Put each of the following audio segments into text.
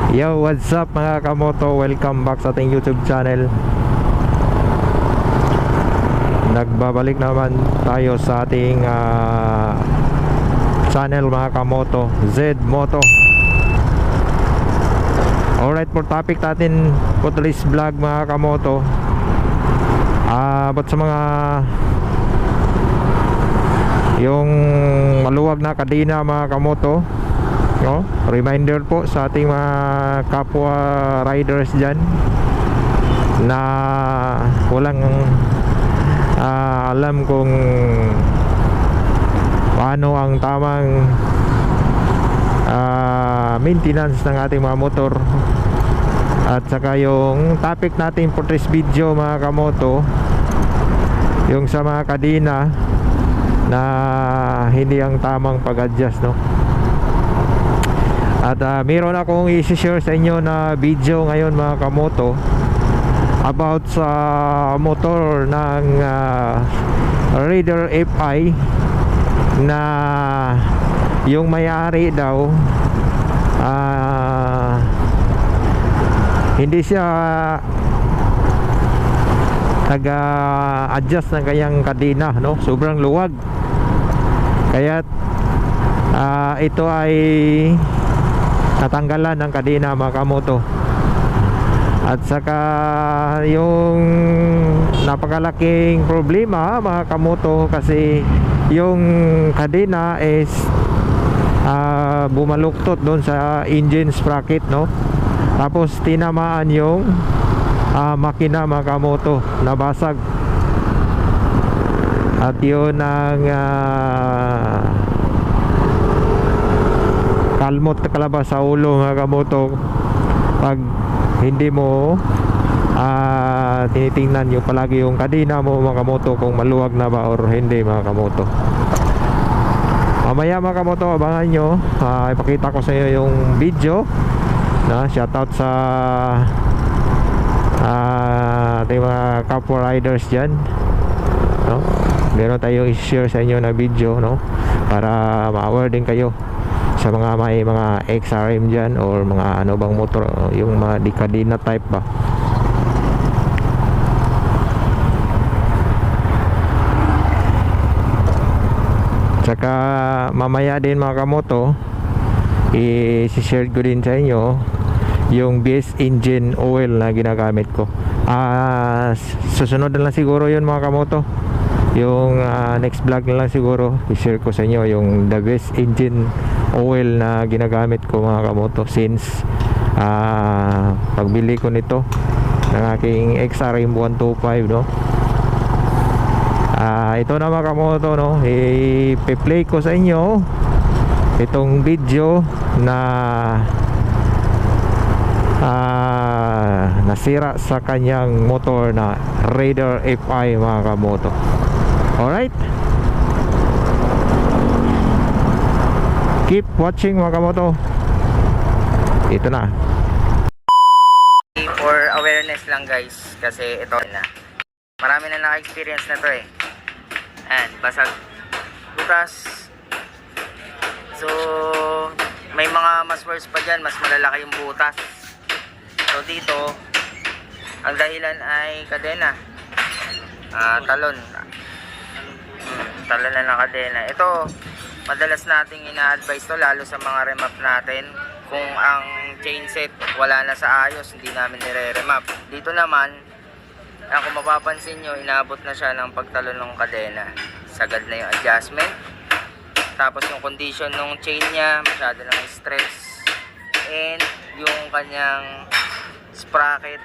Yo, what's up mga kamoto? Welcome back sa ating YouTube channel. Nagbabalik naman tayo sa ating channel mga kamoto, Z Moto. Alright, for topic natin for today's vlog mga kamoto, about sa mga yung maluwag na kadena mga kamoto, no? Reminder po sa ating mga kapwa riders dyan na walang alam kung paano ang tamang maintenance ng ating mga motor. At saka yung topic natin for this video mga kamoto, yung sa mga kadena na hindi ang tamang pag-adjust, no? At meron akong i-share sa inyo na video ngayon mga kamoto about sa motor ng Raider FI na yung may-ari daw hindi siya nag-adjust ng kanyang kadena, no? Sobrang luwag, kaya ito ay natanggalan ng kadena mga kamoto. At saka yung napakalaking problema mga kamoto, kasi yung kadena is bumaluktot doon sa engine sprocket, no? Tapos tinamaan yung makina mga kamoto, nabasag. At yun ang kalmot na kalabas sa ulo mga kamoto pag hindi mo tinitingnan yung palagi yung kadena mo mga kamoto, kung maluwag na ba or hindi mga kamoto. Mamaya mga kamoto, abangan nyo, ipakita ko sa inyo yung video na shoutout sa ating mga kapwa riders dyan, no? Meron tayong i-share sa inyo na video, no? Para ma-aware din kayo sa mga may mga XRM dyan or mga ano bang motor, yung mga kadena type ba. Saka mamaya din mga kamoto, i-share ko din sa inyo yung base engine oil na ginagamit ko. Susunod na lang siguro yun mga kamoto, yung next vlog na lang siguro i-share ko sa inyo yung the best engine oil na ginagamit ko mga kamoto, since pagbili ko nito ng aking XRM 125, no? Ito na mga kamoto, no? I-play ko sa inyo itong video na nasira sa kanyang motor na Raider FI mga kamoto. Alright, keep watching mga kamoto. Ito na. For awareness lang guys, kasi ito na, marami na naka-experience na to eh. And basag, butas. So may mga mas worse pa dyan, mas malalaki yung butas. So dito ang dahilan ay kadena, talon na ng kadena. Ito madalas nating ina-advise to, lalo sa mga remap natin. Kung ang chain set wala na sa ayos, hindi namin nire-remap. Dito naman, kung mapapansin nyo, inaabot na siya ng pagtalon ng kadena. Sagad na yung adjustment. Tapos yung condition ng chain niya, masyado ng stress. And yung kanyang sprocket,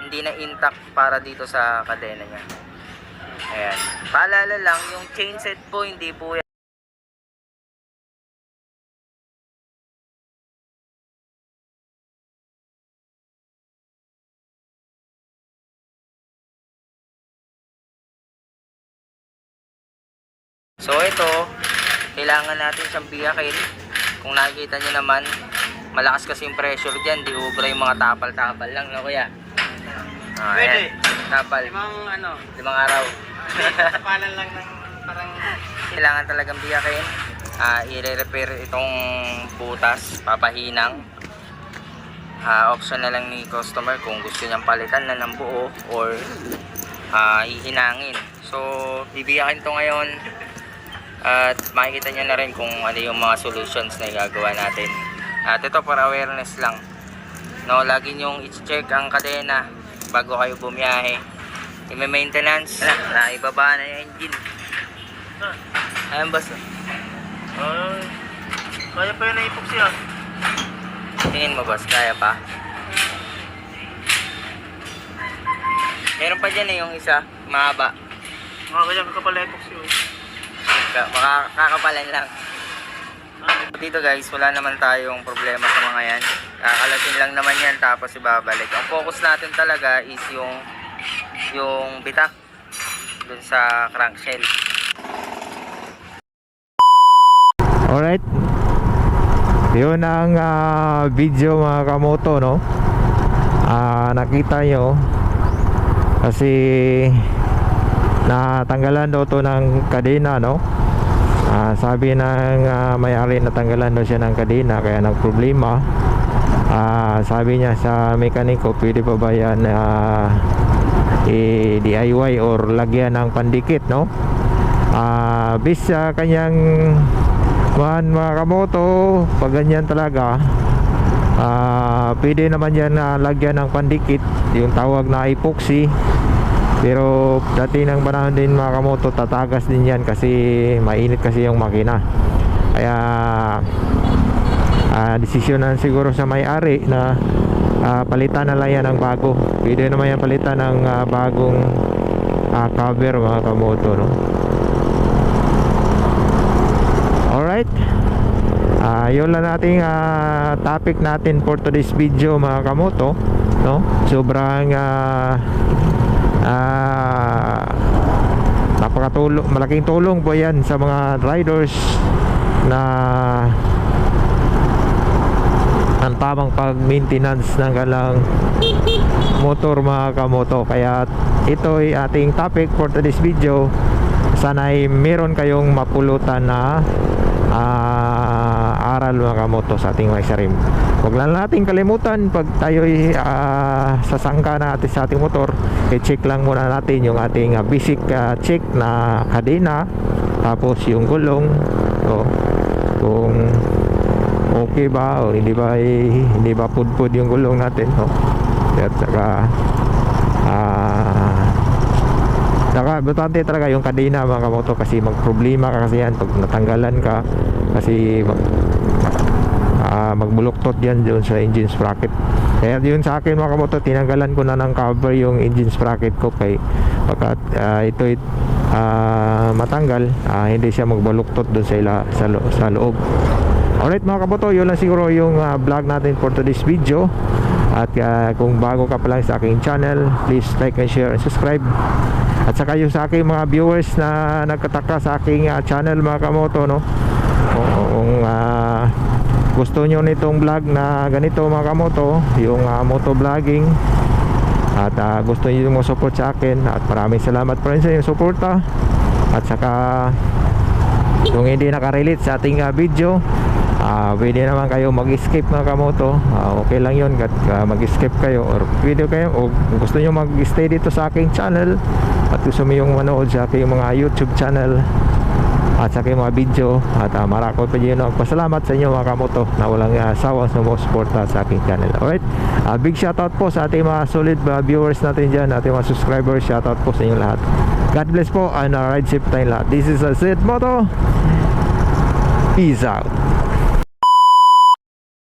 hindi na intact para dito sa kadena niya. Ayan. Paalala lang, yung chain set po, hindi po yan. So ito, kailangan natin siyang biyakin. Kung nakikita nyo naman, malakas kasi yung pressure dyan, di ubra yung mga tapal-tapal lang, no kuya? Pwede. Tapal. Limang araw. Tapalan lang ng parang... Kailangan talagang biyakin. i-repair itong butas, papahinang. option na lang ni customer kung gusto niyang palitan na ng buo or hihinangin. So bibiyakin to ngayon at makikita nyo na rin kung ano yung mga solutions na igagawa natin. At ito for awareness lang, no, lagi nyong i-check ang kadena bago kayo bumiyahe. I-maintenance na ibaba na yung engine. Ayan boss. Kaya pa yun na epoxy ah. Tingin mo boss, kaya pa? Meron pa dyan yung isa, mahaba. Kaya ka pala epoxy oh. Makakakapalan lang. Dito guys, wala naman tayong problema sa mga yan. Kakalasin lang naman yan tapos ibabalik. Ang focus natin talaga is yung bitak dun sa crankshell. Alright, yun ang video mga kamoto, no. Nakita nyo kasi natanggalan daw to ng kadena, no. Sabi ng may-ari natanggalan daw siya ng kadena kaya nagproblema. Sabi niya sa mekaniko, pwede pa ba yan DIY or lagyan ng pandikit, no. Bis sa kanyang mga kamoto, pag ganyan talaga, pwede naman yan lagyan ng pandikit, yung tawag na epoxy. Pero dati ng panahon din mga kamoto, tatagas din yan kasi mainit kasi yung makina. Kaya desisyonan siguro sa may-ari na palitan na lang yan ng bago. Pwede naman yan palitan ng bagong cover mga kamoto, no. Alright, yun lang nating topic natin for today's video mga kamoto, no. Sobrang malaking tulong po yan sa mga riders na ang tamang pag-maintenance ng kanilang motor mga kamoto. Kaya ito ay ating topic for today's video. Sana ay meron kayong mapulutan na aral mga kamoto sa ating mga XRM. Huwag lang natin kalimutan pag tayo'y sasangka natin sa ating motor, i-check lang muna natin yung ating basic check na kadena, tapos yung gulong, so, kung okay ba o hindi ba pudpud yung gulong natin, no? At saka importante talaga yung kadena mga kamoto, kasi magproblema ka kasi yan pag natanggalan ka, kasi magbuluktot yan dun sa engine sprocket. Kaya yun sa akin mga kamoto, tinanggalan ko na ng cover yung engine sprocket ko, kay pagkat ito matanggal, hindi siya magbuluktot dun sa loob. Alright mga kamoto, yun lang siguro yung vlog natin for today's video. At kung bago ka pa lang sa aking channel, please like and share and subscribe. At saka yung sa aking mga viewers na nagkataka sa aking channel mga kamoto, no, kung gusto nyo nitong vlog na ganito mga kamoto, yung moto vlogging, at gusto nyo yung support sa akin, at maraming salamat pa rin sa inyong suporta. At saka kung hindi nakarelate sa ating video, pwede naman kayo mag-skip mga kamoto, okay lang yun, mag-skip kayo, or pwede kayo, o gusto nyo mag-stay dito sa aking channel at gusto mo yung manood sa aking mga YouTube channel at sa aking mga video, at marako pa dyan pasalamat sa inyo mga kamoto na walang sawang sumusuporta sa aking channel. Alright, big shoutout po sa ating mga solid viewers natin dyan, ating mga subscribers. Shoutout po sa inyo lahat. God bless po, and ride safe tayong lahat. This is Zed Moto. Peace out.